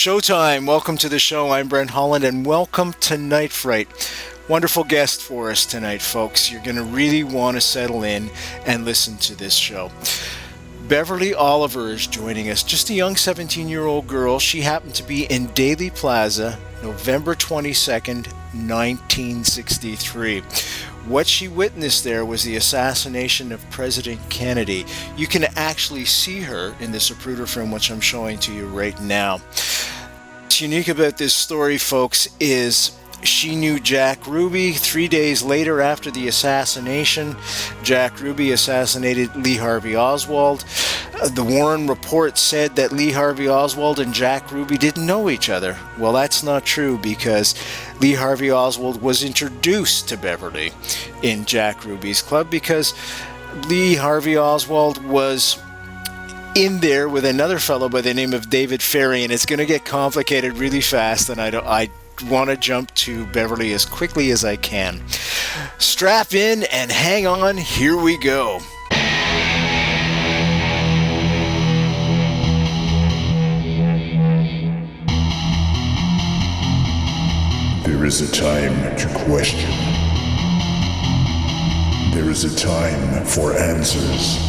Showtime. Welcome to the show. I'm Brent Holland, and welcome to Night Fright. Wonderful guest for us tonight, folks. You're going to really want to settle in and listen to this show. Beverly Oliver is joining us, just a young 17-year-old girl. She happened to be in DEALEY PLAZA, November 22nd, 1963. What she witnessed there was the assassination of President Kennedy. You can actually see her in the Zapruder film, which I'm showing to you right now. What's unique about this story, folks, is she knew Jack Ruby 3 days later after the assassination. Jack Ruby assassinated Lee Harvey Oswald. The Warren report said that Lee Harvey Oswald and Jack Ruby didn't know each other. Well, that's not true, because Lee Harvey Oswald was introduced to Beverly in Jack Ruby's club, because Lee Harvey Oswald was in there with another fellow by the name of David Ferry, and it's going to get complicated really fast, and I want to jump to Beverly as quickly as I can. Strap in and hang on, here we go. There is a time to question. There is a time for answers.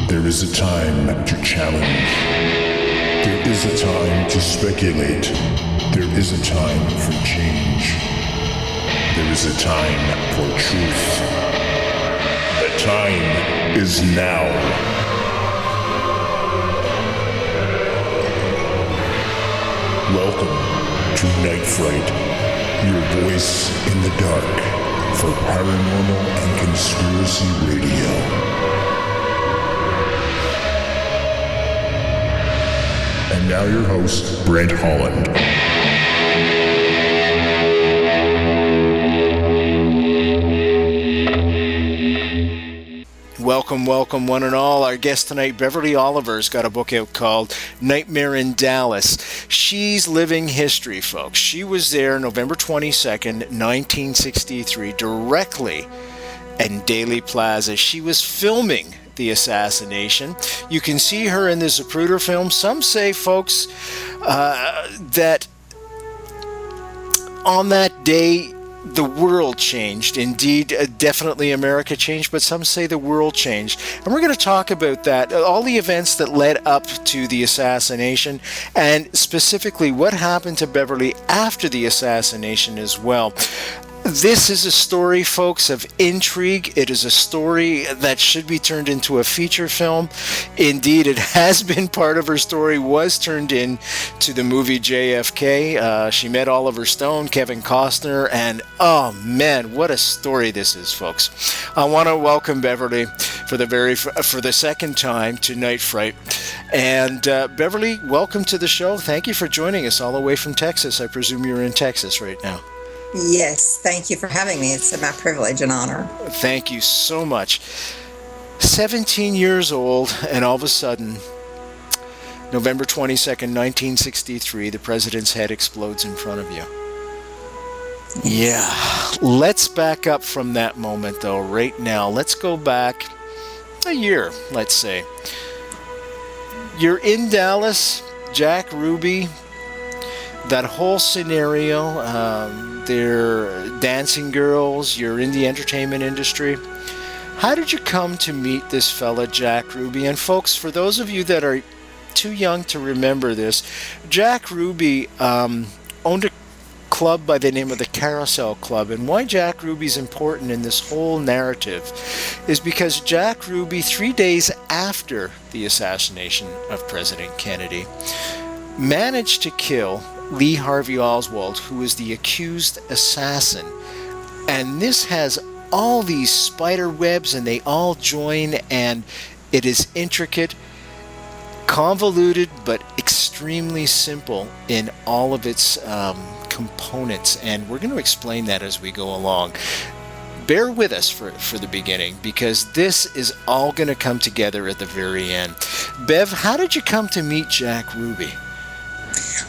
There is a time to challenge. There is a time to speculate. There is a time for change. There is a time for truth. The time is now. Welcome to Night Fright, your voice in the dark for paranormal and conspiracy radio. And now your host, Brent Holland. Welcome, welcome, one and all. Our guest tonight, Beverly Oliver's got a book out called Nightmare in Dallas. She's living history, folks. She was there November 22nd, 1963, directly in DEALEY PLAZA. She was filming the assassination. You can see her in the Zapruder film. Some say, folks, that on that day, the world changed. Indeed, definitely America changed, but some say the world changed. And we're going to talk about that, all the events that led up to the assassination, and specifically what happened to Beverly after the assassination as well. This is a story, folks, of intrigue. It is a story that should be turned into a feature film. Indeed, it has been. Part of her story was turned into the movie JFK. She met Oliver Stone, Kevin Costner, and oh man, what a story this is, folks. I want to welcome Beverly for the second time to Night Fright. And Beverly, welcome to the show. Thank you for joining us all the way from Texas. I presume you're in Texas right now. Yes, thank you for having me. It's my privilege and honor. Thank you so much. 17 years old, and all of a sudden, November 22nd, 1963, the president's head explodes in front of you. Yeah. Let's back up from that moment, though, right now. Let's go back a year, let's say. You're in Dallas, Jack Ruby, that whole scenario, they're dancing girls, you're in the entertainment industry. How did you come to meet this fella, Jack Ruby? And folks, for those of you that are too young to remember this, Jack Ruby owned a club by the name of the Carousel Club. And why Jack Ruby's important in this whole narrative is because Jack Ruby, 3 days after the assassination of President Kennedy, managed to kill Lee Harvey Oswald, who is the accused assassin. And this has all these spider webs, and they all join, and it is intricate, convoluted, but extremely simple in all of its components. And we're going to explain that as we go along. Bear with us for the beginning, because this is all going to come together at the very end. Bev, how did you come to meet Jack Ruby?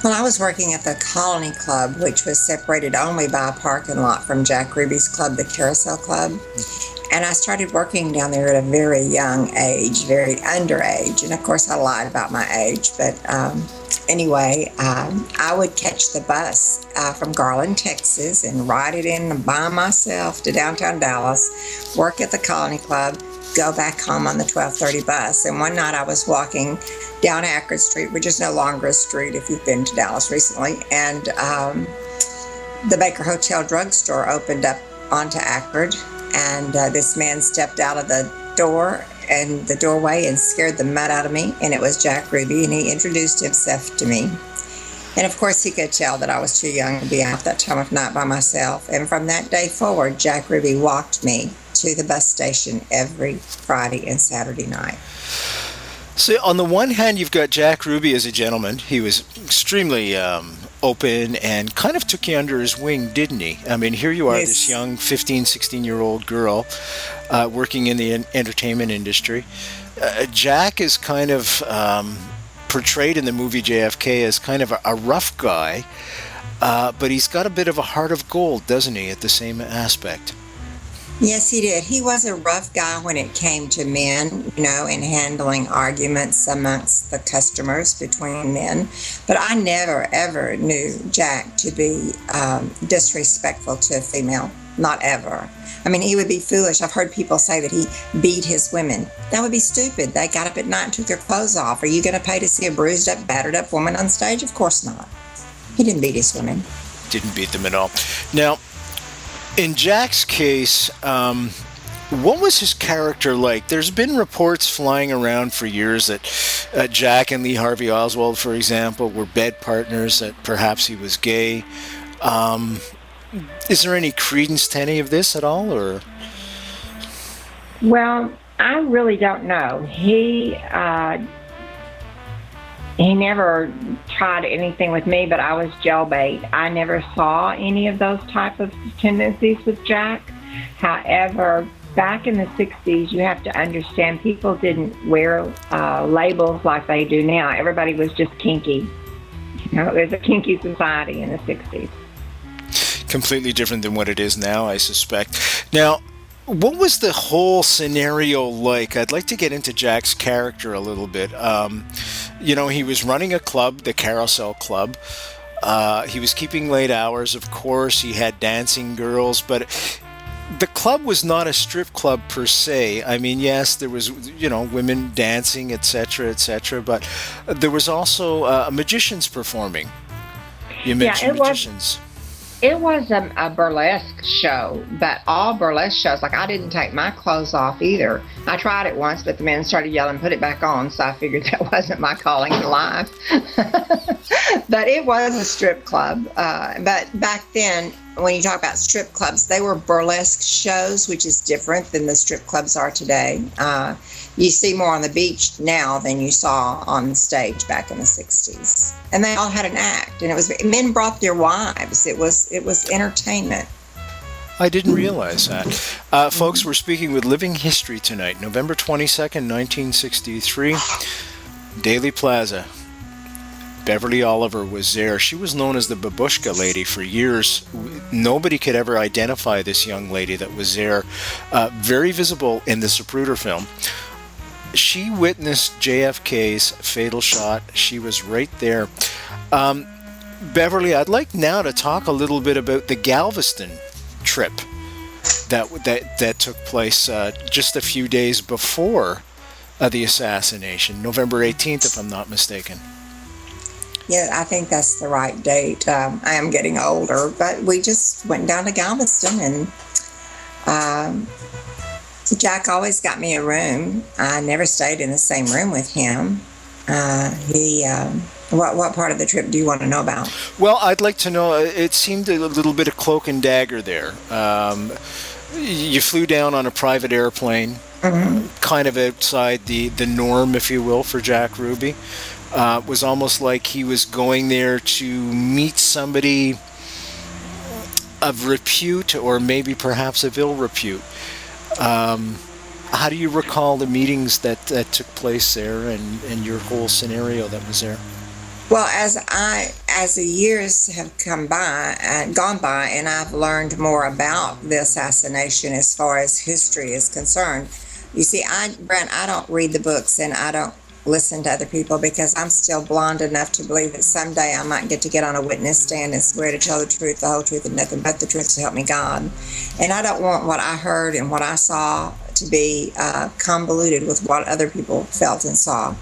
Well, I was working at the Colony Club, which was separated only by a parking lot from Jack Ruby's club, the Carousel Club. And I started working down there at a very young age, very underage. And of course, I lied about my age, but anyway, I would catch the bus from Garland, Texas, and ride it in by myself to downtown Dallas, work at the Colony Club, go back home on the 12:30 bus. And one night I was walking down Akron Street, which is no longer a street if you've been to Dallas recently, and the Baker Hotel drugstore opened up onto Akron, and this man stepped out of the doorway and scared the mud out of me, and it was Jack Ruby, and he introduced himself to me. And of course he could tell that I was too young to be out that time of night by myself, and from that day forward, Jack Ruby walked me to the bus station every Friday and Saturday night. So on the one hand, you've got Jack Ruby as a gentleman. He was extremely open and kind of took you under his wing, didn't he? I mean, here you are, Yes. this young 15, 16-year-old girl working in the entertainment industry. Jack is kind of portrayed in the movie JFK as kind of a rough guy, but he's got a bit of a heart of gold, doesn't he, at the same aspect? Yes, he did. He was a rough guy when it came to men, in handling arguments amongst the customers between men. But I never, ever knew Jack to be disrespectful to a female. Not ever. I mean, he would be foolish. I've heard people say that he beat his women. That would be stupid. They got up at night and took their clothes off. Are you going to pay to see a bruised up, battered up woman on stage? Of course not. He didn't beat his women. Didn't beat them at all. Now, in Jack's case, what was his character like? There's been reports flying around for years that Jack and Lee Harvey Oswald, for example, were bed partners, that perhaps he was gay. Is there any credence to any of this at all, or? Well, I really don't know. He never tried anything with me, but I was jailbait. I never saw any of those type of tendencies with Jack. However, back in the 60s, you have to understand people didn't wear labels like they do now. Everybody was just kinky. It was a kinky society in the 60s. Completely different than what it is now, I suspect. Now, what was the whole scenario like? I'd like to get into Jack's character a little bit. He was running a club, the Carousel Club. He was keeping late hours, of course. He had dancing girls, but the club was not a strip club per se. I mean, yes, there was, women dancing, etc., but there was also magicians performing. You mentioned magicians. It was a burlesque show, but all burlesque shows, like I didn't take my clothes off either. I tried it once, but the men started yelling, put it back on, so I figured that wasn't my calling to life. But it was a strip club. But back then, when you talk about strip clubs, they were burlesque shows, which is different than the strip clubs are today. You see more on the beach now than you saw on stage back in the 60s. And they all had an act, and men brought their wives. It was entertainment. I didn't realize that. Folks, we're speaking with Living History tonight, November 22nd, 1963, Dealey Plaza. Beverly Oliver was there. She was known as the Babushka Lady for years. Nobody could ever identify this young lady that was there. Very visible in the Zapruder film. She witnessed JFK's fatal shot. She was right there. Beverly, I'd like now to talk a little bit about the Galveston trip that took place just a few days before the assassination, November 18th, if I'm not mistaken. Yeah, I think that's the right date. I am getting older, but we just went down to Galveston, and Jack always got me a room. I never stayed in the same room with him. What part of the trip do you want to know about? Well, I'd like to know, it seemed a little bit of cloak and dagger there. You flew down on a private airplane, kind of outside the norm, if you will, for Jack Ruby. It was almost like he was going there to meet somebody of repute, or maybe perhaps of ill repute. How do you recall the meetings that took place there, and your whole scenario that was there? Well, as the years have gone by, and I've learned more about the assassination as far as history is concerned. You see, Brent, I don't read the books, and I don't listen to other people because I'm still blonde enough to believe that someday I might get on a witness stand and swear to tell the truth, the whole truth, and nothing but the truth, so help me God. And I don't want what I heard and what I saw to be convoluted with what other people felt and saw.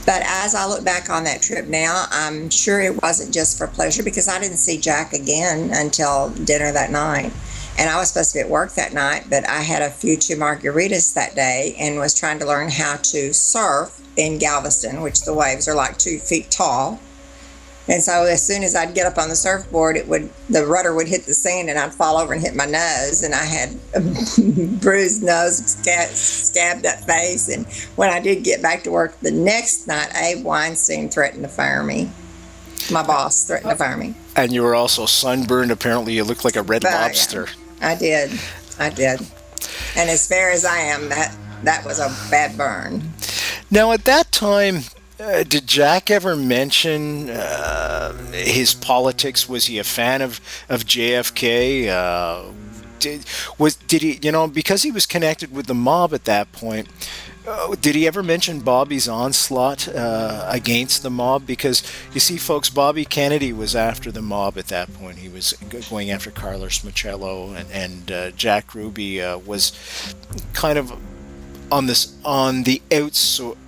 But as I look back on that trip now, I'm sure it wasn't just for pleasure, because I didn't see Jack again until dinner that night. And I was supposed to be at work that night, but I had a few two margaritas that day and was trying to learn how to surf in Galveston, which the waves are like 2 feet tall. And so as soon as I'd get up on the surfboard, the rudder would hit the sand and I'd fall over and hit my nose. And I had a bruised nose, scabbed up face. And when I did get back to work the next night, Abe Weinstein threatened to fire me. My boss threatened to fire me. And you were also sunburned. Apparently you looked like a red lobster. Yeah, I did. And as fair as I am, that was a bad burn. Now, at that time, did Jack ever mention his politics? Was he a fan of JFK? Did he, because he was connected with the mob at that point, did he ever mention Bobby's onslaught against the mob? Because, you see, folks, Bobby Kennedy was after the mob at that point. He was going after Carlos Machello, and Jack Ruby was kind of on the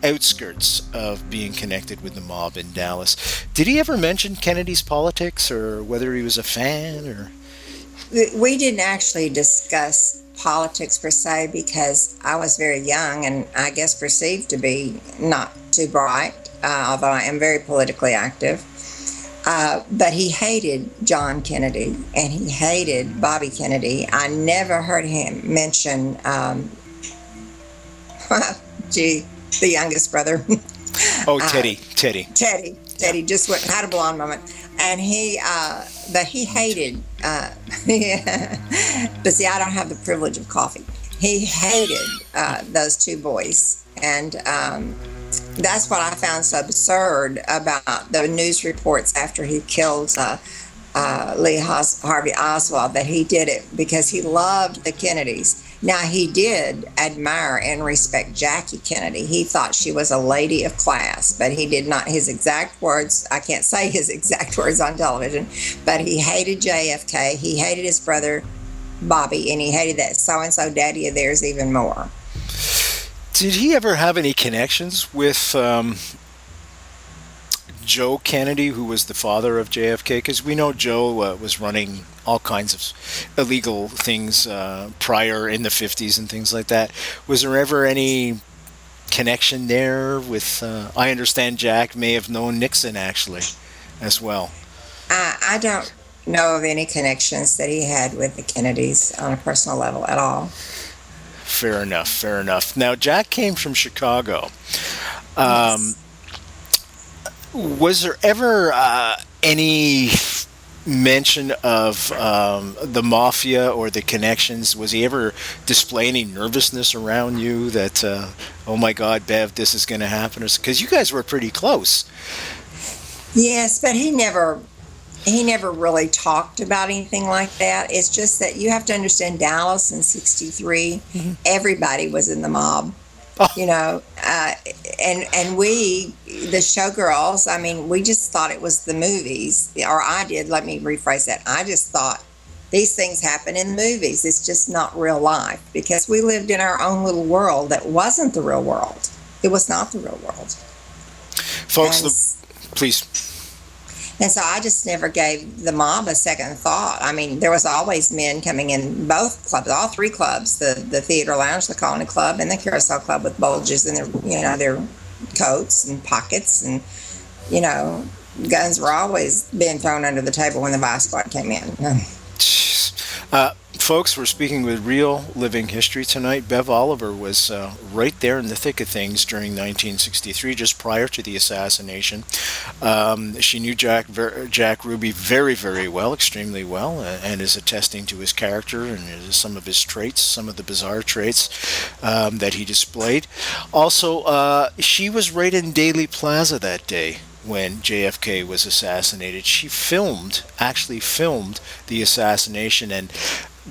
outskirts of being connected with the mob in Dallas. Did he ever mention Kennedy's politics, or whether he was a fan? Or we didn't actually discuss politics per se, because I was very young and I guess perceived to be not too bright, although I am very politically active. But he hated John Kennedy and he hated Bobby Kennedy. I never heard him mention the youngest brother. Teddy just had a blonde moment. And but he hated, but see, I don't have the privilege of coffee. He hated those two boys. And that's what I found so absurd about the news reports after he killed Harvey Oswald, that he did it because he loved the Kennedys. Now, he did admire and respect Jackie Kennedy. He thought she was a lady of class, but he did not, his exact words, I can't say his exact words on television, but he hated JFK, he hated his brother Bobby, and he hated that so-and-so daddy of theirs even more. Did he ever have any connections with Joe Kennedy, who was the father of JFK? Because we know Joe was running all kinds of illegal things prior in the 50s and things like that. Was there ever any connection there with, I understand Jack may have known Nixon actually as well. I don't know of any connections that he had with the Kennedys on a personal level at all. Fair enough. Now, Jack came from Chicago. Yes. Was there ever any mention of the mafia or the connections? Was he ever display any nervousness around you that, oh my God, Bev, this is going to happen? Because you guys were pretty close. Yes, but he never really talked about anything like that. It's just that you have to understand, Dallas in '63, everybody was in the mob. Oh. And we, the showgirls, I mean, we just thought it was the movies, or I did, let me rephrase that. I just thought these things happen in movies. It's just not real life, because we lived in our own little world that wasn't the real world. It was not the real world. Folks, please. And so I just never gave the mob a second thought. I mean, there was always men coming in both clubs, all three clubs, the Theater Lounge, the Colony Club, and the Carousel Club, with bulges in their coats and pockets, and guns were always being thrown under the table when the vice squad came in. Folks, we're speaking with Real Living History tonight. Bev Oliver was right there in the thick of things during 1963, just prior to the assassination. She knew Jack Ruby very, very well, extremely well, and is attesting to his character and some of his traits, some of the bizarre traits that he displayed. Also, she was right in Dealey Plaza that day when JFK was assassinated. She actually filmed the assassination, and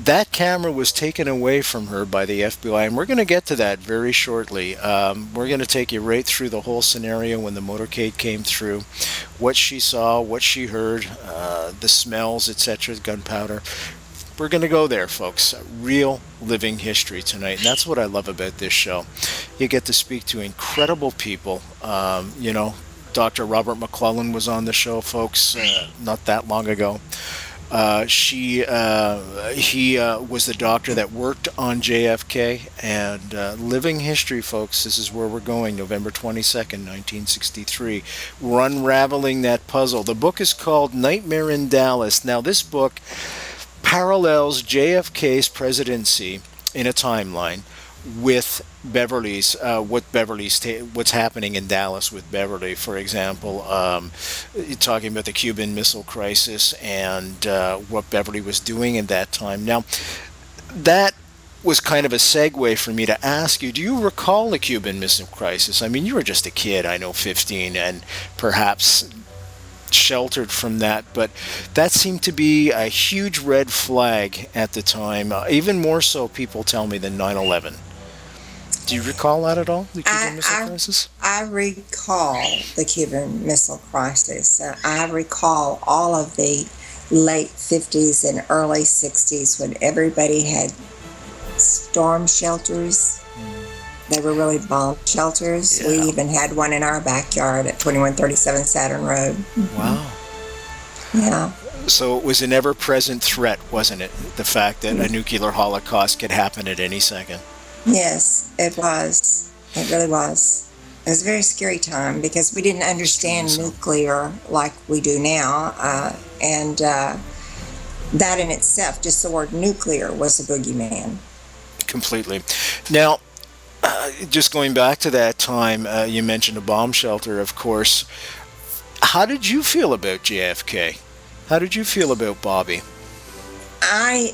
that camera was taken away from her by the FBI, and we're going to get to that very shortly. We're going to take you right through the whole scenario when the motorcade came through, what she saw, what she heard, the smells, etc., gunpowder. We're going to go there, folks. Real living history tonight, and that's what I love about this show. You get to speak to incredible people. Dr. Robert McClellan was on the show, folks, not that long ago. He was the doctor that worked on JFK, and living history, folks. This is where we're going. November 22nd, 1963. We're unraveling that puzzle. The book is called Nightmare in Dallas. Now, this book parallels JFK's presidency in a timeline with Beverly's, what's happening in Dallas with Beverly, for example, talking about the Cuban Missile Crisis and what Beverly was doing in that time. Now, that was kind of a segue for me to ask you, do you recall the Cuban Missile Crisis? I mean, you were just a kid, I know, 15, and perhaps sheltered from that, but that seemed to be a huge red flag at the time, even more so, people tell me, than 9/11. Do you recall that at all, the Cuban Missile Crisis? I recall the Cuban Missile Crisis. I recall all of the late 50s and early 60s when everybody had storm shelters. They were really bomb shelters. Yeah. We even had one in our backyard at 2137 Saturn Road. Wow. Yeah. So it was an ever-present threat, wasn't it? The fact that a nuclear holocaust could happen at any second. Yes, it was. It really was. It was a very scary time because we didn't understand nuclear like we do now. And that in itself, just the word nuclear, was a boogeyman. Completely. Now, just going back to that time, you mentioned a bomb shelter, of course. How did you feel about JFK? How did you feel about Bobby? I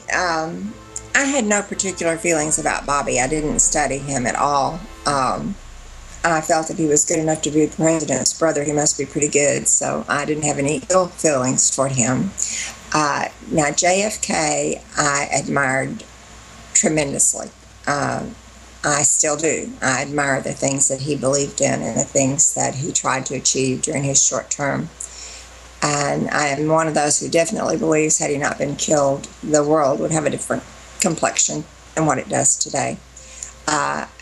had no particular feelings about Bobby. I didn't study him at all. I felt that he was good enough to be the president's brother. He must be pretty good, so I didn't have any ill feelings toward him. Now, JFK, I admired tremendously. I still do. I admire the things that he believed in and the things that he tried to achieve during his short term. And I am one of those who definitely believes, had he not been killed, the world would have a different complexion than what it does today.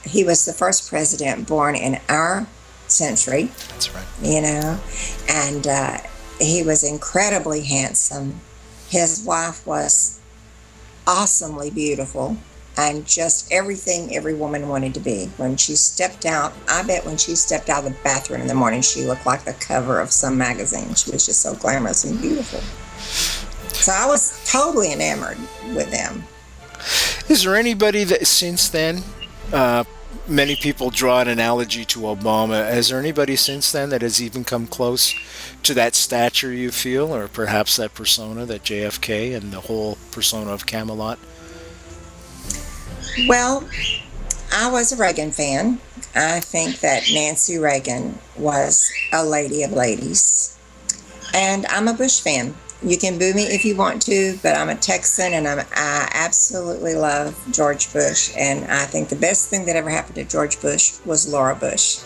He was the first president born in our century. That's right. And he was incredibly handsome. His wife was awesomely beautiful. And just everything every woman wanted to be. When she stepped out, I bet when she stepped out of the bathroom in the morning, she looked like the cover of some magazine. She was just so glamorous and beautiful. So I was totally enamored with them. Is there anybody that since then, many people draw an analogy to Obama, is there anybody since then that has even come close to that stature, you feel, or perhaps that persona, that JFK and the whole persona of CAMELOT? Well, I was a Reagan fan. I think that Nancy Reagan was a lady of ladies. And I'm a Bush fan. You can boo me if you want to, but I'm a Texan, and I absolutely love George Bush. And I think the best thing that ever happened to George Bush was Laura Bush.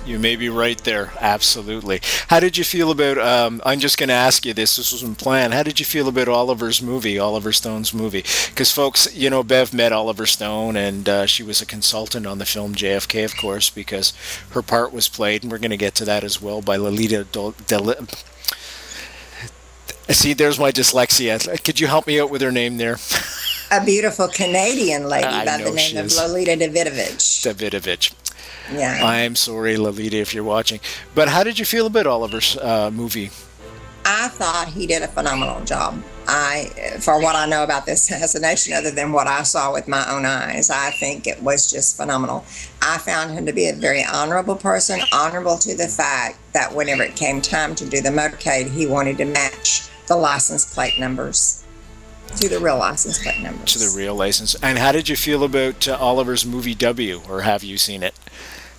You may be right there. Absolutely. How did you feel about, I'm just going to ask you this wasn't planned. How did you feel about Oliver Stone's movie? Because folks, Bev met Oliver Stone, and she was a consultant on the film JFK, of course, because her part was played, and we're going to get to that as well, by Lolita See, there's my dyslexia. Could you help me out with her name there? A beautiful Canadian lady by the name of Lolita Davidovich. Yeah. I'm sorry, Lolita, if you're watching. But how did you feel about Oliver's movie? I thought he did a phenomenal job. For what I know about this assassination, other than what I saw with my own eyes, I think it was just phenomenal. I found him to be a very honorable person, honorable to the fact that whenever it came time to do the motorcade, he wanted to match the license plate numbers to the real license plate numbers. To the real license. And how did you feel about Oliver's movie W, or have you seen it?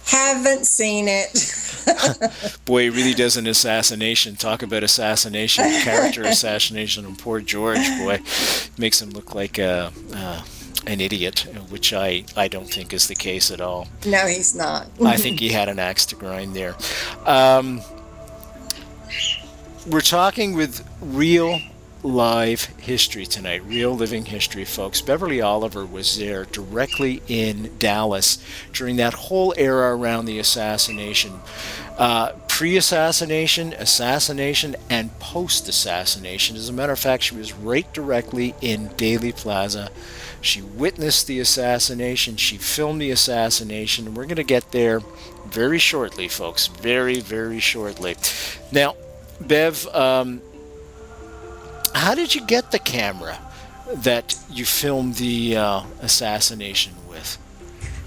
Haven't seen it. Boy, he really does an assassination. Talk about assassination, character assassination on poor George. Boy, makes him look like an idiot, which I don't think is the case at all. No, he's not. I think he had an axe to grind there. We're talking with real live history tonight, real living history, folks. Beverly Oliver was there directly in Dallas during that whole era around the assassination. Pre-assassination, assassination, and post-assassination. As a matter of fact, she was right directly in DEALEY PLAZA. She witnessed the assassination. She filmed the assassination. And we're going to get there very shortly, folks. Very, very shortly. Now, Bev, how did you get the camera that you filmed the assassination with?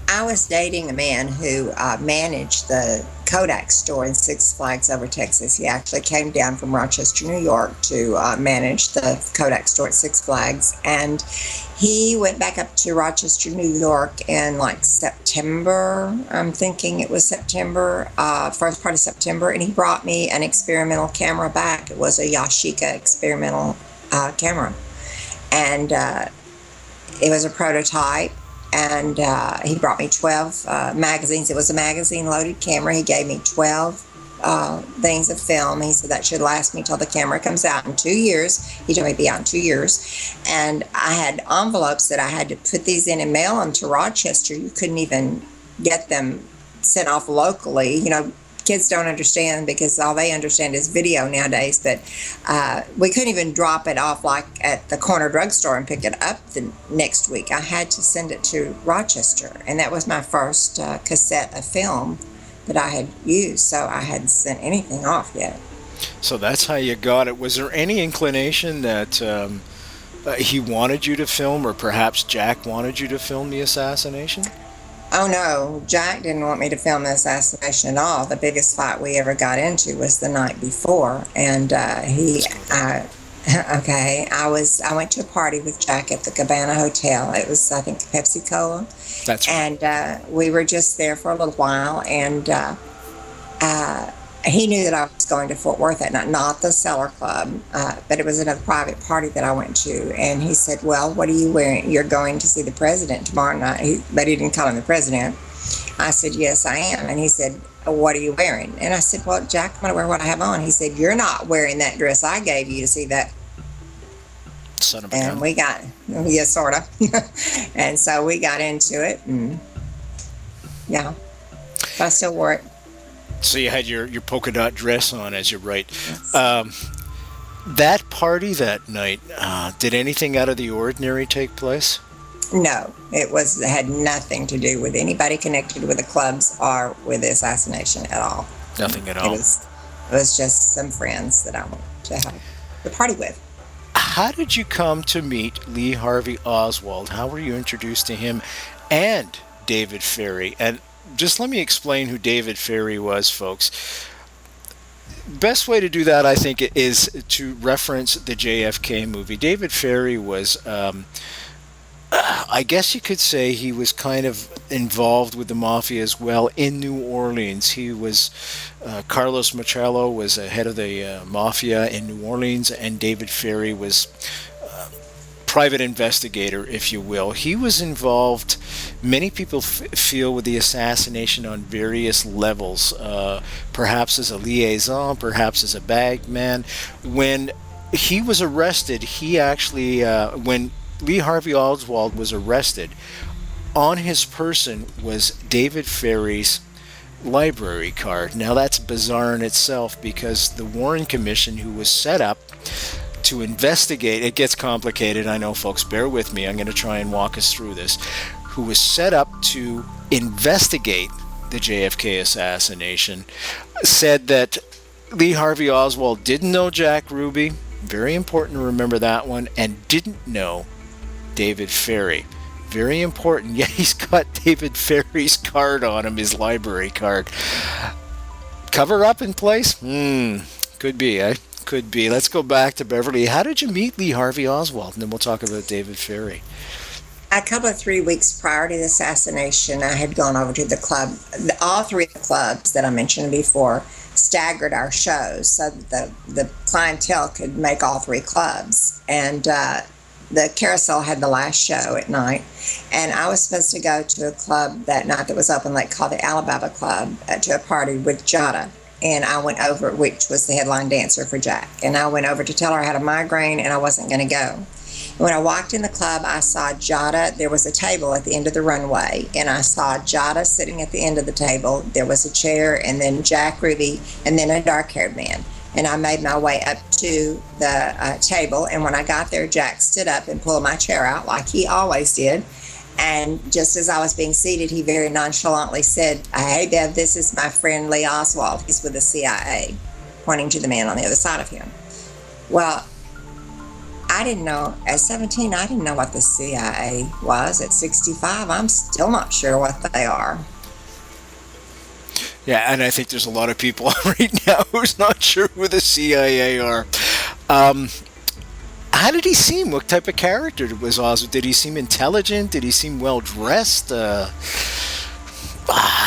I was dating a man who managed the Kodak store in Six Flags over Texas. He actually came down from Rochester, New York to manage the Kodak store at Six Flags. And he went back up to Rochester, New York in like September. I'm thinking it was September, first part of September. And he brought me an experimental camera back. It was a Yashica experimental camera. And it was a prototype. And he brought me 12 magazines. It was a magazine-loaded camera. He gave me 12 things of film. He said that should last me till the camera comes out in 2 years. He told me it'd be out in 2 years. And I had envelopes that I had to put these in and mail them to Rochester. You couldn't even get them sent off locally. You know, kids don't understand because all they understand is video nowadays. But we couldn't even drop it off like at the corner drugstore and pick it up the next week. I had to send it to Rochester, and that was my first cassette of film that I had used. So I hadn't sent anything off yet. So that's how you got it. Was there any inclination that he wanted you to film, or perhaps Jack wanted you to film the assassination? Oh no, Jack didn't want me to film the assassination at all. The biggest fight we ever got into was the night before, and I went to a party with Jack at the Cabana Hotel. It was, I think, Pepsi Cola. That's right. And we were just there for a little while, and he knew that I was going to Fort Worth that night, not the Cellar Club, but it was another private party that I went to. And he said, well, what are you wearing? You're going to see the president tomorrow night. But he didn't call him the president. I said, yes, I am. And he said, what are you wearing? And I said, well, Jack, I'm going to wear what I have on. He said, you're not wearing that dress I gave you to see that. Son of a and gun. we got, yeah, sort of. And so we got into it. And yeah, but I still wore it. So you had your polka dot dress on, as you write. Yes. That party that night, did anything out of the ordinary take place? No, it had nothing to do with anybody connected with the clubs or with the assassination at all. Nothing at all. It was just some friends that I went to have the party with. How did you come to meet Lee Harvey Oswald? How were you introduced to him and David Ferrie? And just let me explain who David Ferrie was, folks. Best way to do that, I think, is to reference the JFK movie. David Ferrie was, I guess you could say, he was kind of involved with the mafia as well in New Orleans. He was, Carlos Machello was head of the mafia in New Orleans, and David Ferrie was private investigator, if you will. He was involved, many people feel, with the assassination on various levels, perhaps as a liaison, perhaps as a bag man. When he was arrested, he actually, when Lee Harvey Oswald was arrested, on his person was David Ferrie's library card. Now that's bizarre in itself, because the Warren Commission, who was set up to investigate, it gets complicated, I know, folks, bear with me, I'm going to try and walk us through this, who was set up to investigate the JFK assassination, said that Lee Harvey Oswald didn't know Jack Ruby, very important to remember that one, and didn't know David Ferrie. Very important, yet he's got David Ferrie's card on him, his library card. Cover up in place? Could be, eh? Could be. Let's go back to Beverly. How did you meet Lee Harvey Oswald? And then we'll talk about David Ferrie. A couple of 3 weeks prior to the assassination, I had gone over to the club. All three of the clubs that I mentioned before staggered our shows so that the clientele could make all three clubs. And the Carousel had the last show at night. And I was supposed to go to a club that night that was open late called the Alabama Club to a party with Jada. And I went over, which was the headline dancer for Jack. And I went over to tell her I had a migraine and I wasn't going to go. When I walked in the club, I saw Jada. There was a table at the end of the runway, and I saw Jada sitting at the end of the table. There was a chair, and then Jack Ruby, and then a dark-haired man. And I made my way up to the table, and when I got there, Jack stood up and pulled my chair out like he always did. And just as I was being seated, he very nonchalantly said, "Hey, Bev, this is my friend Lee Oswald. He's with the CIA," pointing to the man on the other side of him. Well, I didn't know, at 17, I didn't know what the CIA was. At 65, I'm still not sure what they are. Yeah, and I think there's a lot of people right now who's not sure who the CIA are. How did he seem? What type of character was Oswald? Did he seem intelligent? Did he seem well-dressed? I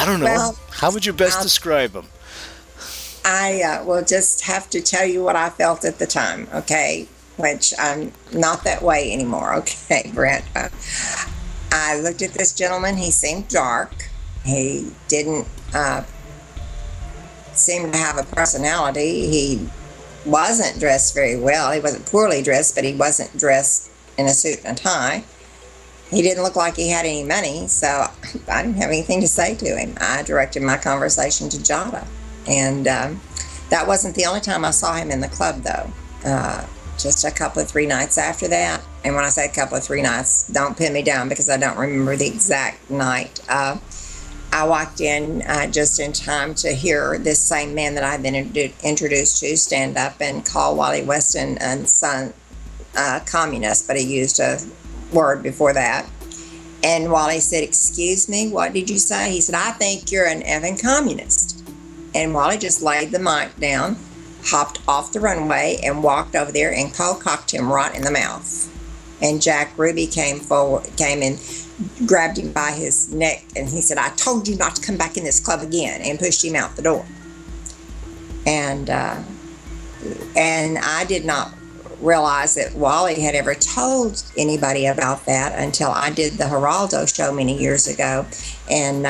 don't know. Well, how would you best describe him? I will just have to tell you what I felt at the time, okay? Which I'm not that way anymore, okay, Brent? I looked at this gentleman. He seemed dark. He didn't seem to have a personality. He wasn't dressed very well. He wasn't poorly dressed, but he wasn't dressed in a suit and a tie. He didn't look like he had any money, so I didn't have anything to say to him. I directed my conversation to Jada. And that wasn't the only time I saw him in the club, though. Just a couple of 3 nights after that. And when I say a couple of 3 nights, don't pin me down because I don't remember the exact night. I walked in just in time to hear this same man that I'd been introduced to stand up and call Wally Weston and son communist, but he used a word before that. And Wally said, "Excuse me, what did you say?" He said, "I think you're an effing communist." And Wally just laid the mic down, hopped off the runway, and walked over there and cold-cocked him right in the mouth. And Jack Ruby came and grabbed him by his neck, and he said, "I told you not to come back in this club again," and pushed him out the door. And I did not realize that Wally had ever told anybody about that until I did the Geraldo show many years ago, and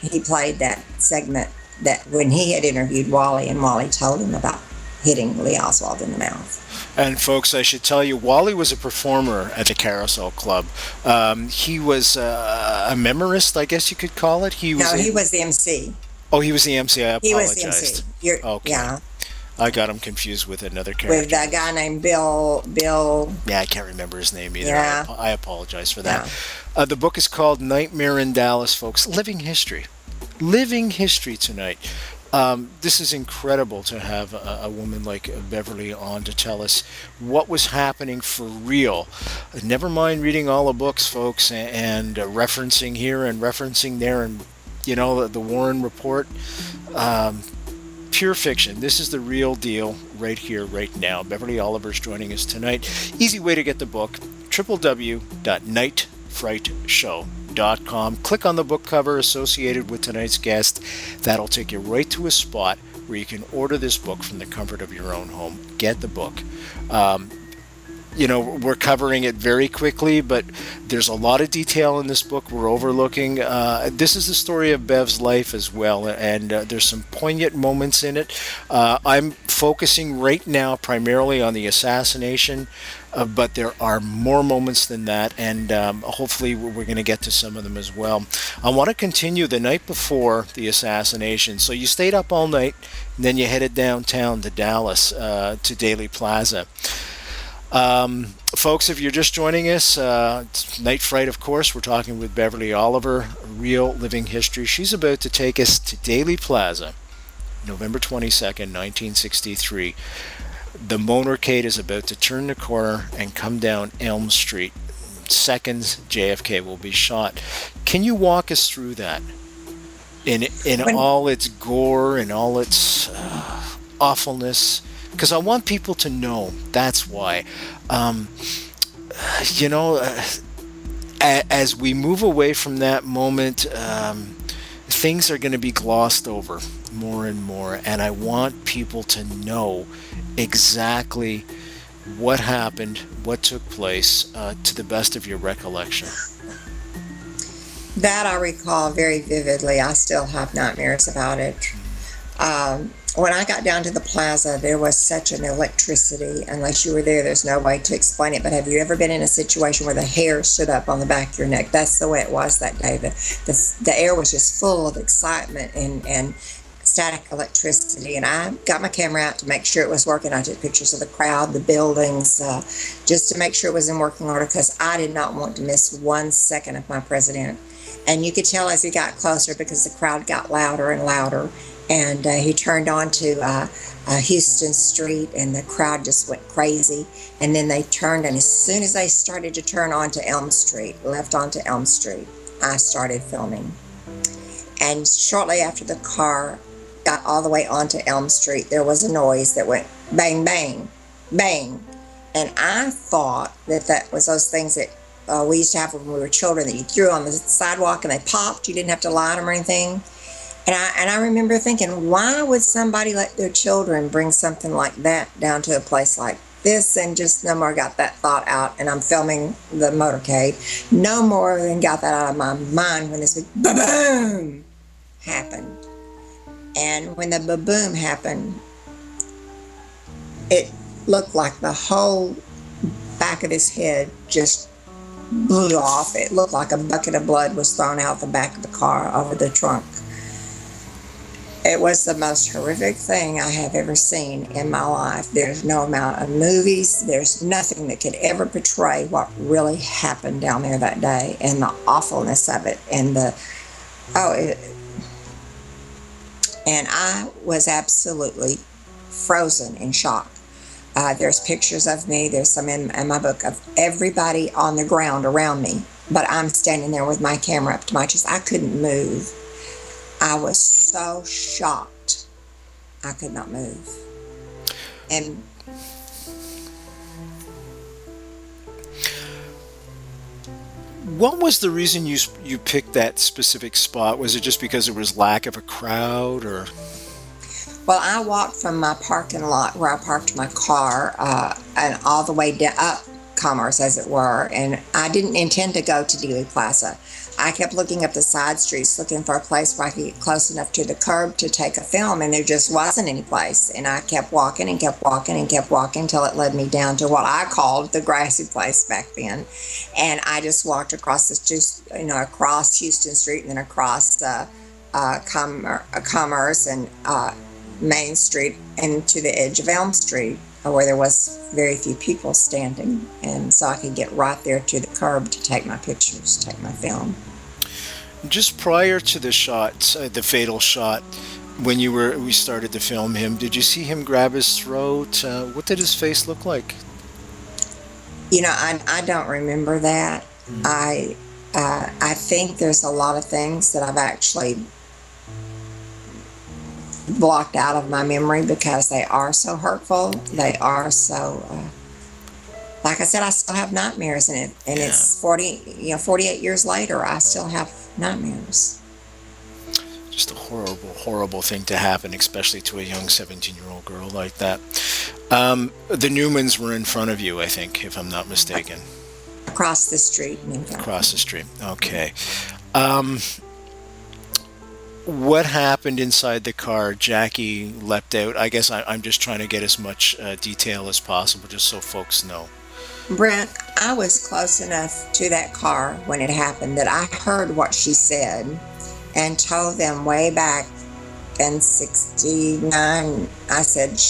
he played that segment that when he had interviewed Wally, and Wally told him about hitting Lee Oswald in the mouth. And folks, I should tell you, Wally was a performer at the Carousel Club. He was a memorist, I guess you could call it. He was the MC. Oh, he was the MC. I apologized. He was the MC. Okay. Yeah. I got him confused with another character. With a guy named Bill. Yeah, I can't remember his name either. Yeah. I apologize for that. Yeah. The book is called Nightmare in Dallas, folks. Living history. Living history tonight. This is incredible to have a woman like Beverly on to tell us what was happening for real. Never mind reading all the books, folks, and referencing here and referencing there, and the Warren Report. Pure fiction. This is the real deal right here, right now. Beverly Oliver's joining us tonight. Easy way to get the book, www.nightfrightshow.com. Click on the book cover associated with tonight's guest. That'll take you right to a spot where you can order this book from the comfort of your own home. Get the book. We're covering it very quickly, but there's a lot of detail in this book we're overlooking. This is the story of Bev's life as well, and there's some poignant moments in it. I'm focusing right now primarily on the assassination, but there are more moments than that, and hopefully we're going to get to some of them as well. I want to continue the night before the assassination. So you stayed up all night, and then you headed downtown to Dallas, to DEALEY PLAZA. Folks, if you're just joining us, it's Night Fright, of course. We're talking with Beverly Oliver, Real Living History. She's about to take us to DEALEY PLAZA, November 22nd, 1963. The motorcade is about to turn the corner and come down Elm Street. Seconds, JFK will be shot. Can you walk us through that? In all its gore and all its awfulness? Because I want people to know. That's why. you know, as we move away from that moment, things are going to be glossed over more and more, and I want people to know exactly what happened, what took place, to the best of your recollection. That I recall very vividly. I still have nightmares about it. When I got down to the plaza, there was such an electricity. Unless you were there, there's no way to explain it. But have you ever been in a situation where the hair stood up on the back of your neck? That's the way it was that day. The air was just full of excitement and static electricity. And I got my camera out to make sure it was working. I took pictures of the crowd, the buildings, just to make sure it was in working order, because I did not want to miss 1 second of my president. And you could tell as he got closer, because the crowd got louder and louder. And he turned onto Houston Street, and the crowd just went crazy. And then they turned, and as soon as they started to turn onto Elm Street, left onto Elm Street, I started filming. And shortly after the car got all the way onto Elm Street, there was a noise that went bang, bang, bang. And I thought that was those things that we used to have when we were children, that you threw on the sidewalk and they popped. You didn't have to light them or anything. And I remember thinking, why would somebody let their children bring something like that down to a place like this? And just no more got that thought out. And I'm filming the motorcade. No more than got that out of my mind when this big ba-boom happened. And when the ba-boom happened, it looked like the whole back of his head just blew off. It looked like a bucket of blood was thrown out the back of the car over the trunk. It was the most horrific thing I have ever seen in my life. There's no amount of movies, there's nothing that could ever portray what really happened down there that day, and the awfulness of it, and and I was absolutely frozen in shock. There's pictures of me, there's some in my book, of everybody on the ground around me, but I'm standing there with my camera up to my chest. I couldn't move. I was so shocked, I could not move. And what was the reason you picked that specific spot? Was it just because there was lack of a crowd, or? Well, I walked from my parking lot where I parked my car and all the way down, up Commerce, as it were, and I didn't intend to go to DEALEY Plaza. I kept looking up the side streets looking for a place where I could get close enough to the curb to take a film, and there just wasn't any place. And I kept walking and kept walking and kept walking until it led me down to what I called the Grassy place back then. And I just walked across across Houston Street, and then across Commerce and Main Street, and to the edge of Elm Street, where there was very few people standing, and so I could get right there to the curb to take my pictures, take my film. Just prior to the shot, the fatal shot, when we started to film him, did you see him grab his throat? What did his face look like? I don't remember that. I think there's a lot of things that I've actually blocked out of my memory because they are so hurtful. They are so, like I said, I still have nightmares in it, and it's 48 years later, I still have nightmares. Just a horrible, horrible thing to happen, especially to a young 17-year-old girl like that. The Newmans were in front of you, I think, if I'm not mistaken. Across the street. Across the street. Okay. What happened inside the car? Jackie leapt out. I guess I'm just trying to get as much detail as possible, just so folks know. Brent, I was close enough to that car when it happened that I heard what she said and told them way back in 69. I said,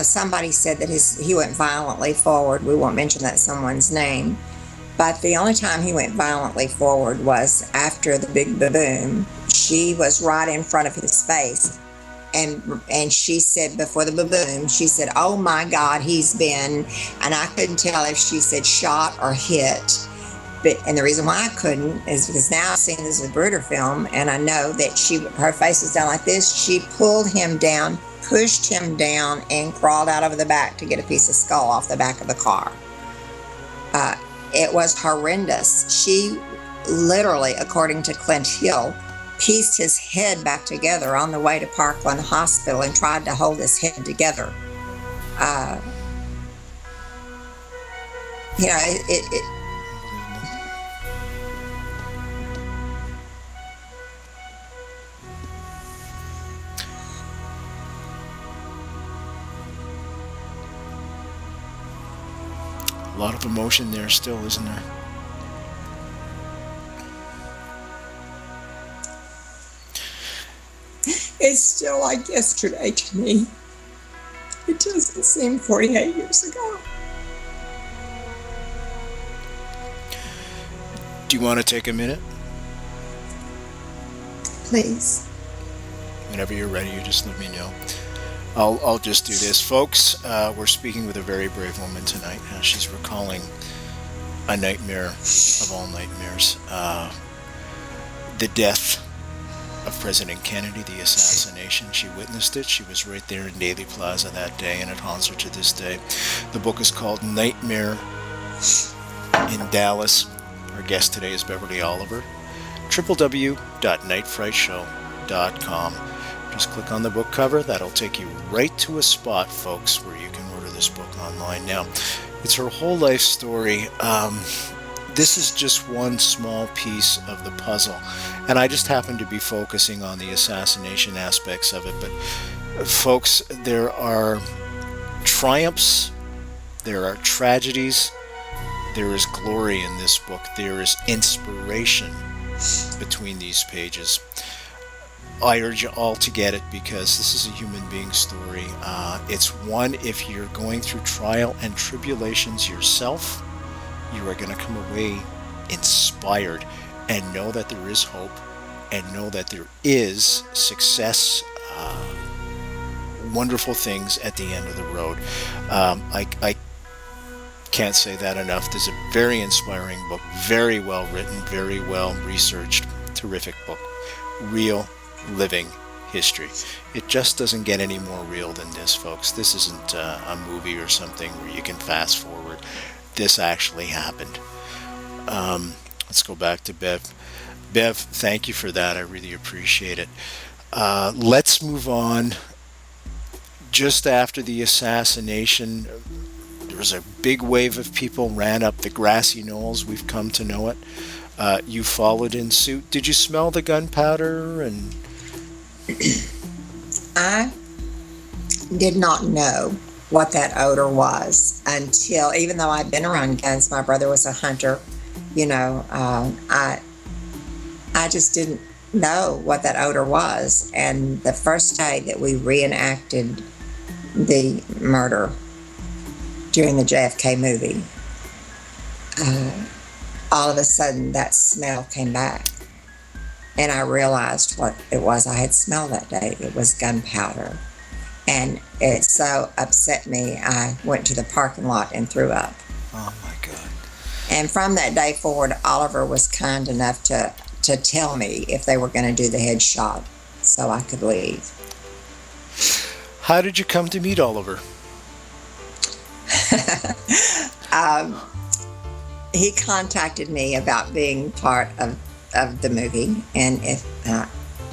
somebody said that he went violently forward. We won't mention that someone's name. But the only time he went violently forward was after the big ba-boom. She was right in front of his face. And she said before the ba-boom, she said, "Oh my God, he's been," and I couldn't tell if she said shot or hit. And the reason why I couldn't is because now I've seen this Magruder film, and I know that her face was down like this. She pulled him down, pushed him down, and crawled out over the back to get a piece of skull off the back of the car. It was horrendous. She literally, according to Clint Hill, pieced his head back together on the way to Parkland Hospital and tried to hold his head together. You know, a lot of emotion there still, isn't there? It's still like yesterday to me. It doesn't seem 48 years ago. Do you want to take a minute? Please. Whenever you're ready, you just let me know. I'll just do this. Folks, we're speaking with a very brave woman tonight. She's recalling a nightmare of all nightmares. The death of President Kennedy, the assassination. She witnessed it. She was right there in DEALEY PLAZA that day, and it haunts her to this day. The book is called Nightmare in Dallas. Our guest today is Beverly Oliver. www.nightfrightshow.com. Just click on the book cover. That'll take you right to a spot, folks, where you can order this book online. Now, it's her whole life story. This is just one small piece of the puzzle, and I just happen to be focusing on the assassination aspects of it. But folks, there are triumphs, there are tragedies, there is glory in this book, there is inspiration between these pages. I urge you all to get it because this is a human being story. It's one, if you're going through trial and tribulations yourself, you are going to come away inspired and know that there is hope and know that there is success, wonderful things at the end of the road. I can't say that enough. This is a very inspiring book, very well written, very well researched, terrific book. Real, living history. It just doesn't get any more real than this, folks. This isn't a movie or something where you can fast forward. This actually happened. Let's go back to Bev. Bev, thank you for that. I really appreciate it. Let's move on. Just after the assassination, there was a big wave of people ran up the Grassy Knolls. We've come to know it. You followed in suit. Did you smell the gunpowder? And I did not know what that odor was until, even though I'd been around guns, my brother was a hunter, you know, I just didn't know what that odor was. And the first day that we reenacted the murder during the JFK movie, all of a sudden that smell came back. And I realized what it was I had smelled that day. It was gunpowder. And it so upset me, I went to the parking lot and threw up. oh my God. And from that day forward, Oliver was kind enough to tell me if they were going to do the headshot so I could leave. How did you come to meet Oliver? He contacted me about being part of the movie, and if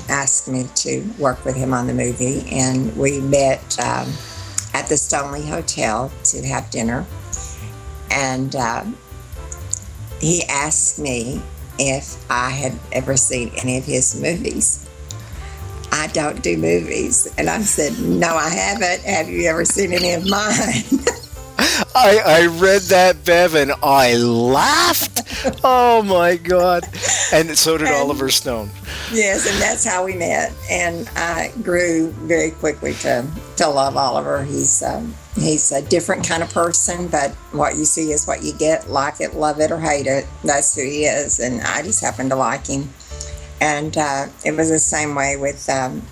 asked me to work with him on the movie, and we met at the Stoneleigh Hotel to have dinner, and he asked me if I had ever seen any of his movies. I don't do movies, and I said, no, I haven't. Have you ever seen any of mine? I read that, Bev, and I laughed. Oh my God. And so did Oliver Stone. Yes, and that's how we met. And I grew very quickly to love Oliver. He's a different kind of person, but what you see is what you get. Like it, love it, or hate it. That's who he is. And I just happened to like him. And it was the same way with Kevin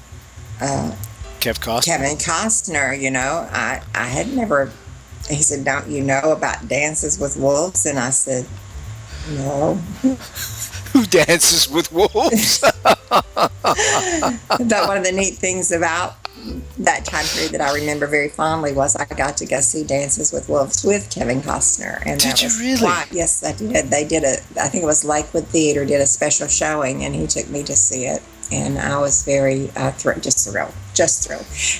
Costner. You know, I had never... He said, don't you know about Dances with Wolves? And I said, No. Who dances with wolves? But one of the neat things about that time period that I remember very fondly was I got to go see Dances with Wolves with Kevin Costner. And Did that you was really? quite- yes, I did. They did I think it was Lakewood Theater did a special showing, and he took me to see it. And I was very just thrilled.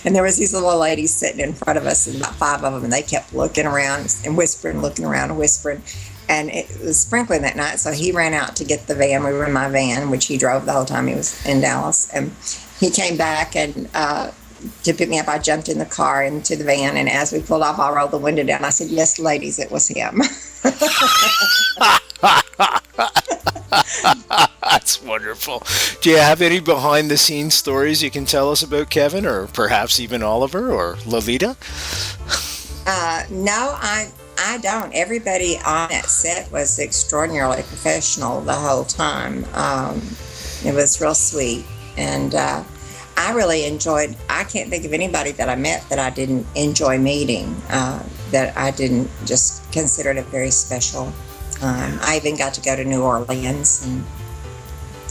And there was these little ladies sitting in front of us, and about 5 of them, and they kept looking around and whispering, looking around and whispering. And it was sprinkling that night, so he ran out to get the van. We were in my van, which he drove the whole time he was in Dallas. And he came back and to pick me up. I jumped in the car into the van, and as we pulled off, I rolled the window down. I said, "Yes, ladies, it was him." That's wonderful. Do you have any behind-the-scenes stories you can tell us about Kevin, or perhaps even Oliver or Lolita? No, I don't. Everybody on that set was extraordinarily professional the whole time. It was real sweet, and I really enjoyed. I can't think of anybody that I met that I didn't enjoy meeting. That I didn't just consider it a very special time. I even got to go to New Orleans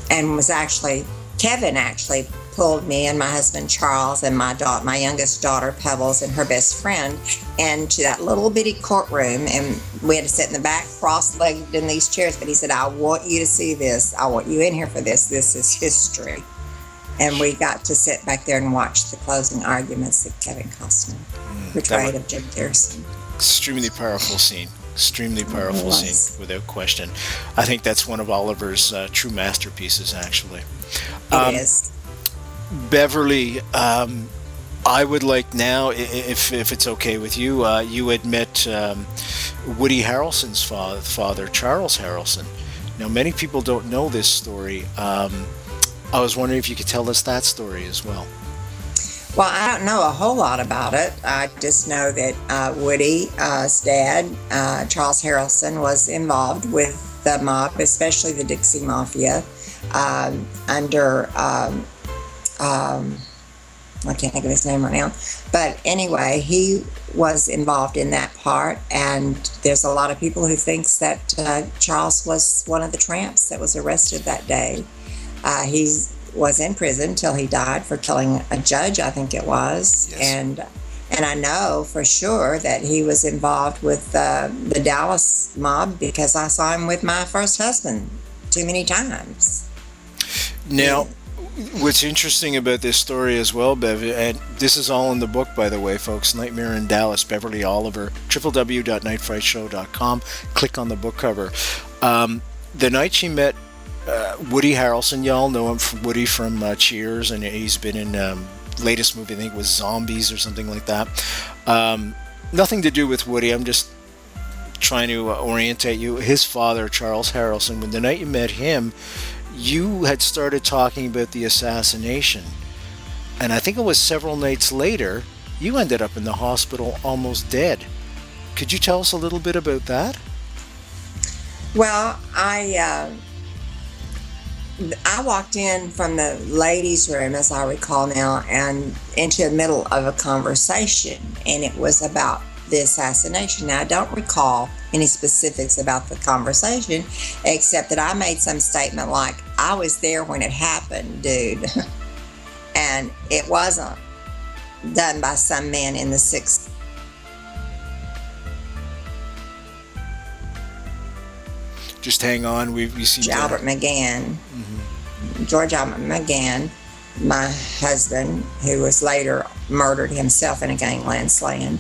and was Kevin actually pulled me and my husband Charles and my youngest daughter Pebbles and her best friend into that little bitty courtroom, and we had to sit in the back cross-legged in these chairs, but he said, "I want you to see this. I want you in here for this. This is history." And we got to sit back there and watch the closing arguments that Kevin Costner portrayed of Jim Garrison. Extremely powerful scene. Extremely powerful scene, without question. I think that's one of Oliver's true masterpieces, actually. It is. Beverly, I would like now, if it's okay with you, you had met Woody Harrelson's father, Charles Harrelson. Now, many people don't know this story. I was wondering if you could tell us that story as well. Well, I don't know a whole lot about it. I just know that Woody's dad, Charles Harrelson, was involved with the mob, especially the Dixie Mafia, under, I can't think of his name right now. But anyway, he was involved in that part, and there's a lot of people who thinks that Charles was one of the tramps that was arrested that day. He was in prison till he died for killing a judge, I think it was. Yes. And I know for sure that he was involved with the Dallas mob because I saw him with my first husband too many times. Now, what's interesting about this story as well, Bev, and this is all in the book, by the way, folks, Nightmare in Dallas, Beverly Oliver, www.nightfrightshow.com. Click on the book cover. The night she met Woody Harrelson, y'all know him from Woody from Cheers, and he's been in latest movie, I think it was Zombies or something like that. Nothing to do with Woody, I'm just trying to orientate you. His father, Charles Harrelson, when the night you met him, you had started talking about the assassination, and I think it was several nights later, you ended up in the hospital almost dead. Could you tell us a little bit about that? Well, I walked in from the ladies' room, as I recall now, and into the middle of a conversation, and it was about the assassination. Now, I don't recall any specifics about the conversation, except that I made some statement like, "I was there when it happened, dude." And it wasn't done by some man in the 60s. Just hang on. We see Albert McGann. George Albert McGann, my husband, who was later murdered himself in a gangland slaying,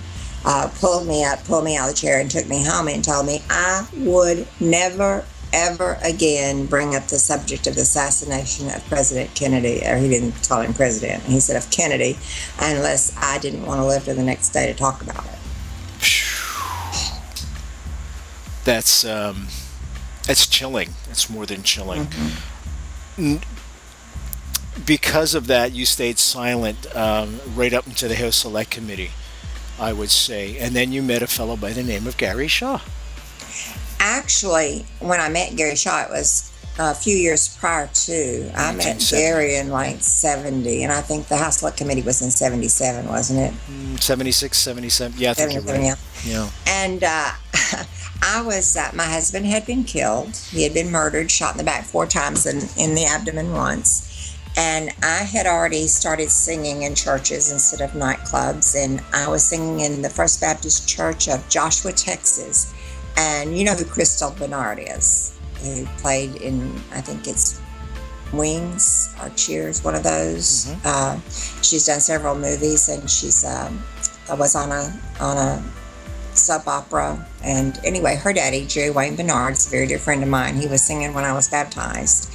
pulled me out of the chair and took me home and told me I would never, ever again bring up the subject of the assassination of President Kennedy, or he didn't call him president, he said of Kennedy, unless I didn't want to live to the next day to talk about it. That's chilling. It's more than chilling. Because of that, you stayed silent right up into the House Select Committee, I would say. And then you met a fellow by the name of Gary Shaw. Actually, when I met Gary Shaw, it was a few years prior to. I met 1970s. Gary in like 70, and I think the House Select Committee was in 77, wasn't it? 76, 77. Yeah, I think you're 77, right. yeah. Yeah. And I was, my husband had been killed. He had been murdered, shot in the back 4 times in the abdomen once. And I had already started singing in churches instead of nightclubs. And I was singing in the First Baptist Church of Joshua, Texas. And you know who Crystal Bernard is, who played in, I think it's Wings or Cheers, one of those. She's done several movies, and she's was on a soap opera. And anyway, her daddy, Jerry Wayne Bernard, is a very dear friend of mine. He was singing when I was baptized,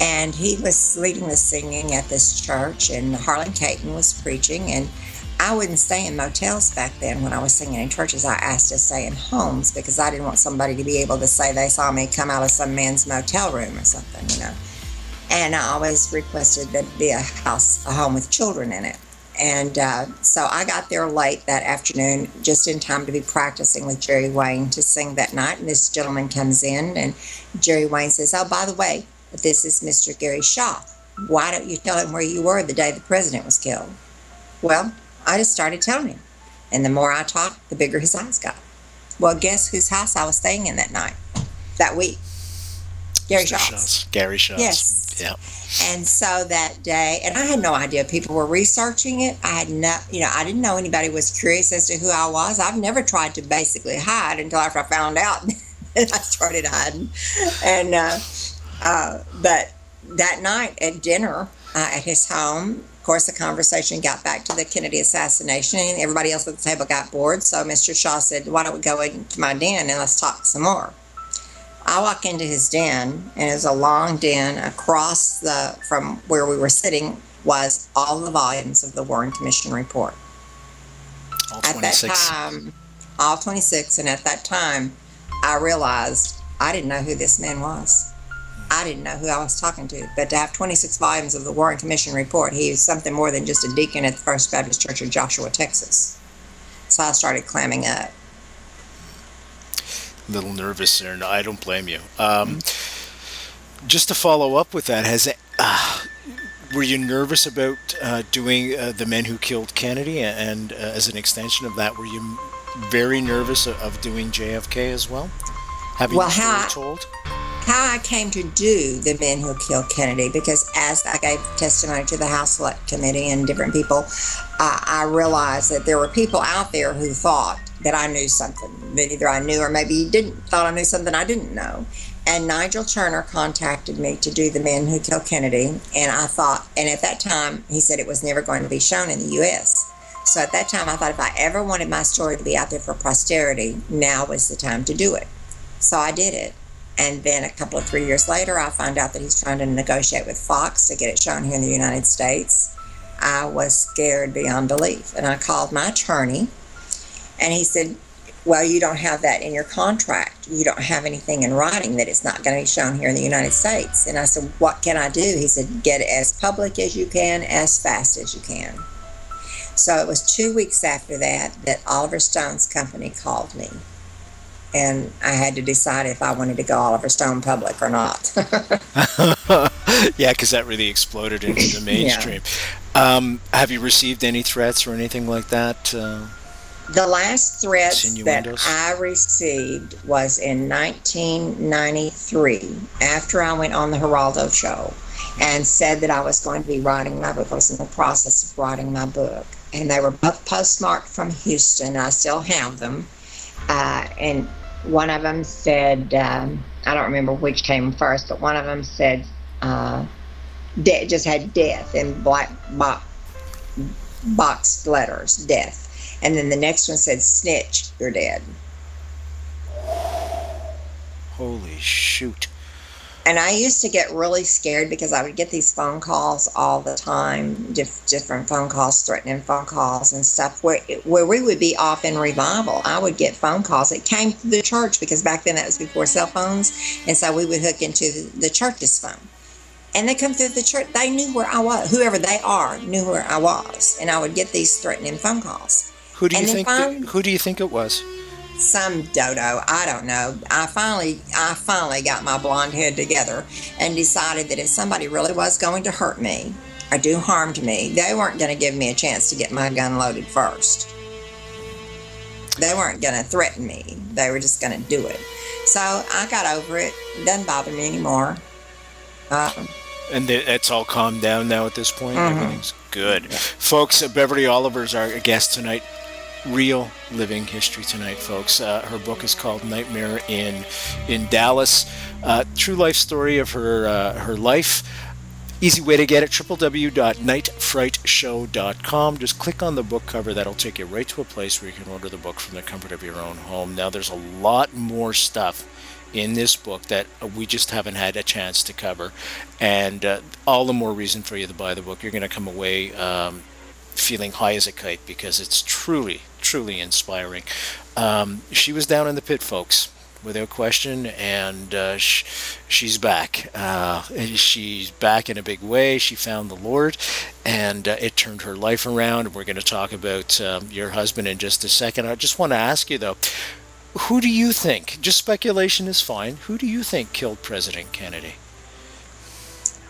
and he was leading the singing at this church, and Harlan Caton was preaching. And I wouldn't stay in motels back then when I was singing in churches. I asked to stay in homes because I didn't want somebody to be able to say they saw me come out of some man's motel room or something, you know. And I always requested that it be a home with children in it. And so I got there late that afternoon, just in time to be practicing with Jerry Wayne to sing that night. And this gentleman comes in, and Jerry Wayne says, "Oh, by the way, this is Mr. Gary Shaw. Why don't you tell him where you were the day the president was killed?" Well, I just started telling him. And the more I talked, the bigger his eyes got. Well, guess whose house I was staying in that night, that week? Gary Shaw's. Gary Shaw's. Yes. Yeah. And so that day, and I had no idea people were researching it. I had no, I didn't know anybody was curious as to who I was. I've never tried to basically hide until after I found out. And I started hiding. And, but that night at dinner at his home, of course, the conversation got back to the Kennedy assassination, and everybody else at the table got bored. So Mr. Shaw said, "Why don't we go into my den and let's talk some more?" I walk into his den, and it was a long den. Across from where we were sitting was all the volumes of the Warren Commission report. All At 26. that time, all 26, and at that time, I realized I didn't know who this man was. I didn't know who I was talking to, but to have 26 volumes of the Warren Commission report, he was something more than just a deacon at the First Baptist Church of Joshua, Texas. So I started clamming up. A little nervous there. No, I don't blame you. Just to follow up with that, were you nervous about doing The Men Who Killed Kennedy? And as an extension of that, were you very nervous of doing JFK as well? Having the story told? How I came to do The Men Who Killed Kennedy, because as I gave testimony to the House Select Committee and different people, I realized that there were people out there who thought that I knew something that either I knew or maybe thought I knew something I didn't know. And Nigel Turner contacted me to do The Men Who Killed Kennedy, and I thought, and at that time he said it was never going to be shown in the U.S. So at that time I thought if I ever wanted my story to be out there for posterity, now was the time to do it. So I did it. And then a couple of 3 years later, I found out that he's trying to negotiate with Fox to get it shown here in the United States. I was scared beyond belief. And I called my attorney, and he said, "Well, you don't have that in your contract. You don't have anything in writing that it's not going to be shown here in the United States." And I said, "What can I do?" He said, "Get it as public as you can, as fast as you can." So it was 2 weeks after that Oliver Stone's company called me. And I had to decide if I wanted to go Oliver Stone public or not. Yeah, because that really exploded into the mainstream. Yeah. Have you received any threats or anything like that? The last threats that I received was in 1993, after I went on the Geraldo show and said that I was going to be writing my book. I was in the process of writing my book. And they were both postmarked from Houston. I still have them. And one of them said, I don't remember which came first, but one of them said, just had death in black boxed letters, death. And then the next one said, "Snitch, you're dead." Holy shoot. And I used to get really scared because I would get these phone calls all the time, different phone calls, threatening phone calls and stuff, where we would be off in revival. I would get phone calls. It came to the church because back then that was before cell phones, and so we would hook into the church's phone. And they come through the church. They knew where I was. Whoever they are knew where I was, and I would get these threatening phone calls. Who do you think it was? some dodo, I don't know. I finally got my blonde head together and decided that if somebody really was going to hurt me or do harm to me, they weren't going to give me a chance to get my gun loaded first. They weren't going to threaten me. They were just going to do it. So I got over it. It doesn't bother me anymore. And it's all calmed down now at this point? Everything's good. Yeah. Folks, Beverly Oliver's our guest tonight. Real living history tonight, folks. Her book is called Nightmare in Dallas. True life story of her life. Easy way to get it, www.nightfrightshow.com. Just click on the book cover. That'll take you right to a place where you can order the book from the comfort of your own home. Now, there's a lot more stuff in this book that we just haven't had a chance to cover. And all the more reason for you to buy the book. You're going to come away feeling high as a kite because it's truly, truly inspiring. She was down in the pit, folks, without question, and she's back. She's back in a big way. She found the Lord, and it turned her life around. We're going to talk about your husband in just a second. I just want to ask you, though, who do you think, just speculation is fine, who do you think killed President Kennedy?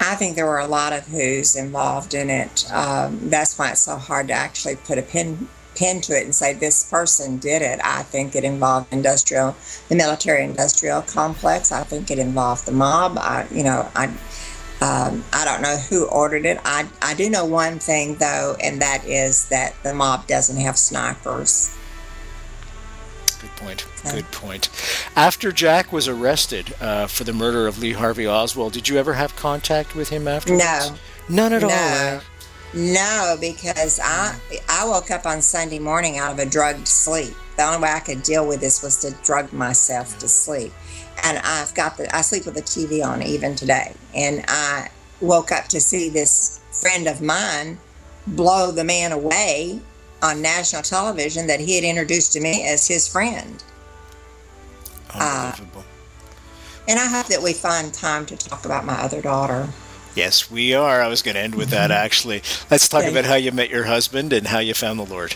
I think there were a lot of who's involved in it. That's why it's so hard to actually put a pin to it and say this person did it. I think it involved the military-industrial complex. I think it involved the mob. I don't know who ordered it. I do know one thing, though, and that is that the mob doesn't have snipers. Good point. Good point. After Jack was arrested for the murder of Lee Harvey Oswald, did you ever have contact with him afterwards? No. None at all, right? No, because I woke up on Sunday morning out of a drugged sleep. The only way I could deal with this was to drug myself to sleep. And I sleep with the TV on even today. And I woke up to see this friend of mine blow the man away on national television that he had introduced to me as his friend. Unbelievable. And I hope that we find time to talk about my other daughter. Yes, we are. I was going to end with that, actually. Let's talk about how you met your husband and how you found the Lord.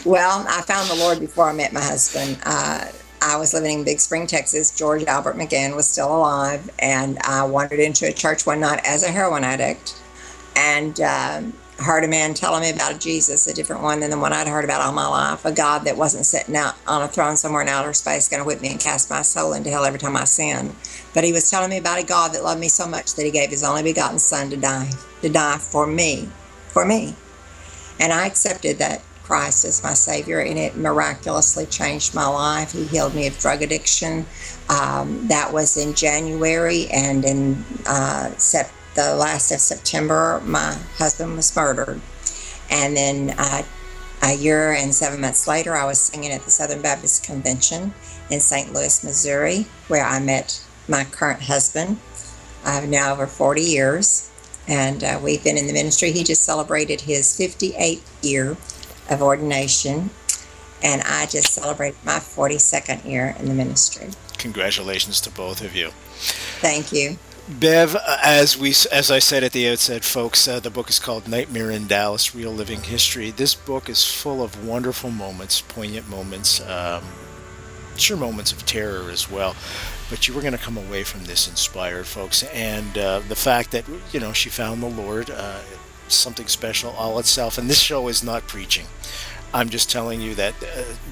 Well, I found the Lord before I met my husband. I was living in Big Spring, Texas. George Albert McGann was still alive, and I wandered into a church one night as a heroin addict and heard a man telling me about a Jesus, a different one than the one I'd heard about all my life, a God that wasn't sitting out on a throne somewhere in outer space going to whip me and cast my soul into hell every time I sinned. But he was telling me about a God that loved me so much that he gave his only begotten son to die for me. And I accepted that Christ as my Savior, and it miraculously changed my life. He healed me of drug addiction. That was in January, and in the last of September, my husband was murdered. And then a year and 7 months later, I was singing at the Southern Baptist Convention in St. Louis, Missouri, where I met my current husband. I've now over 40 years, and we've been in the ministry. He just celebrated his 58th year of ordination, and I just celebrated my 42nd year in the ministry. Congratulations to both of you. Thank you. Bev, as I said at the outset, folks, the book is called Nightmare in Dallas, Real Living History. This book is full of wonderful moments, poignant moments, sure, moments of terror as well. But you were going to come away from this inspired, folks. And the fact that, she found the Lord, something special all itself. And this show is not preaching. I'm just telling you that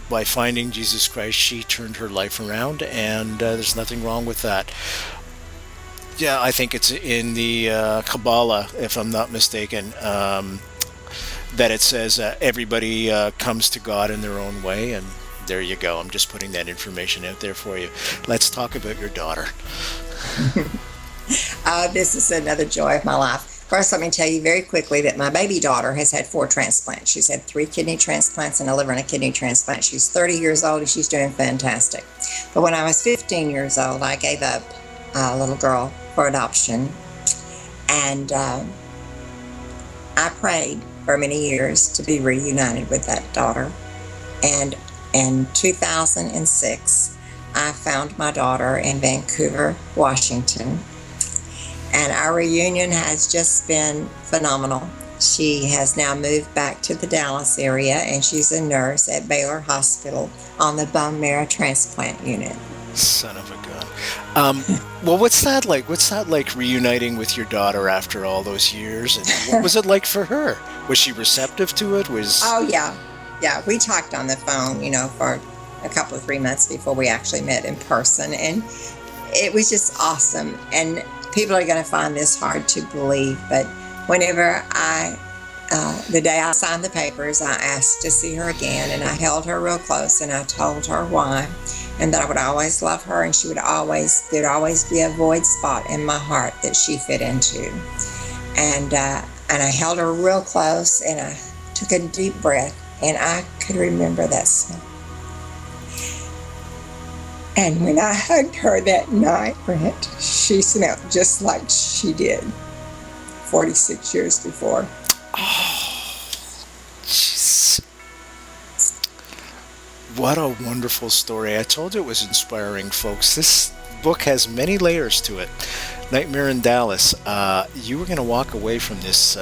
by finding Jesus Christ, she turned her life around, and there's nothing wrong with that. Yeah, I think it's in the Kabbalah, if I'm not mistaken, that it says everybody comes to God in their own way, and there you go. I'm just putting that information out there for you. Let's talk about your daughter. This is another joy of my life. First, let me tell you very quickly that my baby daughter has had 4 transplants. She's had 3 kidney transplants and a liver and a kidney transplant. She's 30 years old, and she's doing fantastic. But when I was 15 years old, I gave up a little girl for adoption, and I prayed for many years to be reunited with that daughter. And in 2006, I found my daughter in Vancouver, Washington, and our reunion has just been phenomenal. She has now moved back to the Dallas area, and she's a nurse at Baylor Hospital on the bone marrow transplant unit. Son of a gun. Well, what's that like? What's that like reuniting with your daughter after all those years? And what was it like for her? Was she receptive to it? Oh, yeah. Yeah, we talked on the phone, for a couple of 3 months before we actually met in person. And it was just awesome. And people are going to find this hard to believe, but whenever the day I signed the papers, I asked to see her again, and I held her real close, and I told her why, and that I would always love her, and there'd always be a void spot in my heart that she fit into. And I held her real close, and I took a deep breath, and I could remember that smell. And when I hugged her that night, Brent, she smelled just like she did 46 years before. Oh, jeez. What a wonderful story. I told you it was inspiring, folks. This book has many layers to it. Nightmare in Dallas. You were going to walk away from this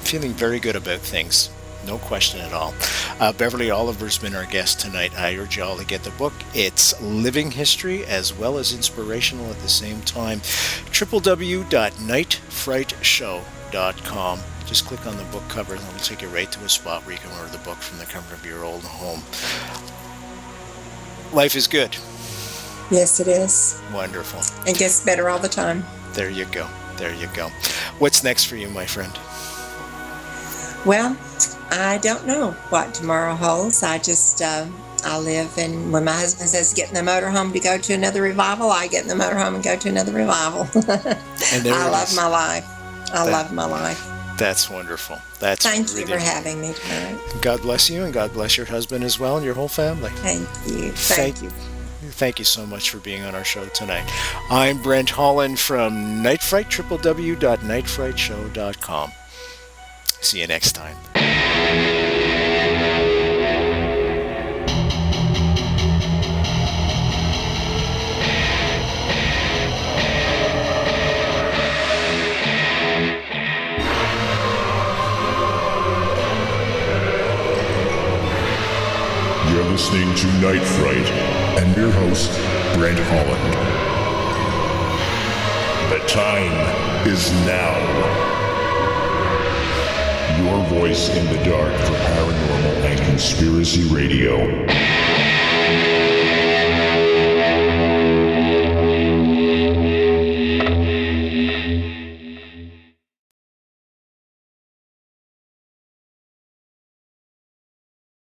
feeling very good about things. No question at all. Beverly Oliver's been our guest tonight. I urge you all to get the book. It's living history as well as inspirational at the same time. www.nightfrightshow.com. Just click on the book cover and it'll take you right to a spot where you can order the book from the comfort of your own home. Life is good. Yes, it is. Wonderful. It gets better all the time. There you go. There you go. What's next for you, my friend? Well, I don't know what tomorrow holds. I just, I live, and when my husband says get in the motorhome to go to another revival, I get in the motorhome and go to another revival. And I love my life. I love my life. That's wonderful. Thank you for having me tonight. God bless you, and God bless your husband as well and your whole family. Thank you. Thank you. Thank you so much for being on our show tonight. I'm Brent Holland from Night Fright, www.nightfrightshow.com. See you next time. You're listening to Night Fright and your host, Brent Holland. The time is now. Your voice in the dark for paranormal and conspiracy radio.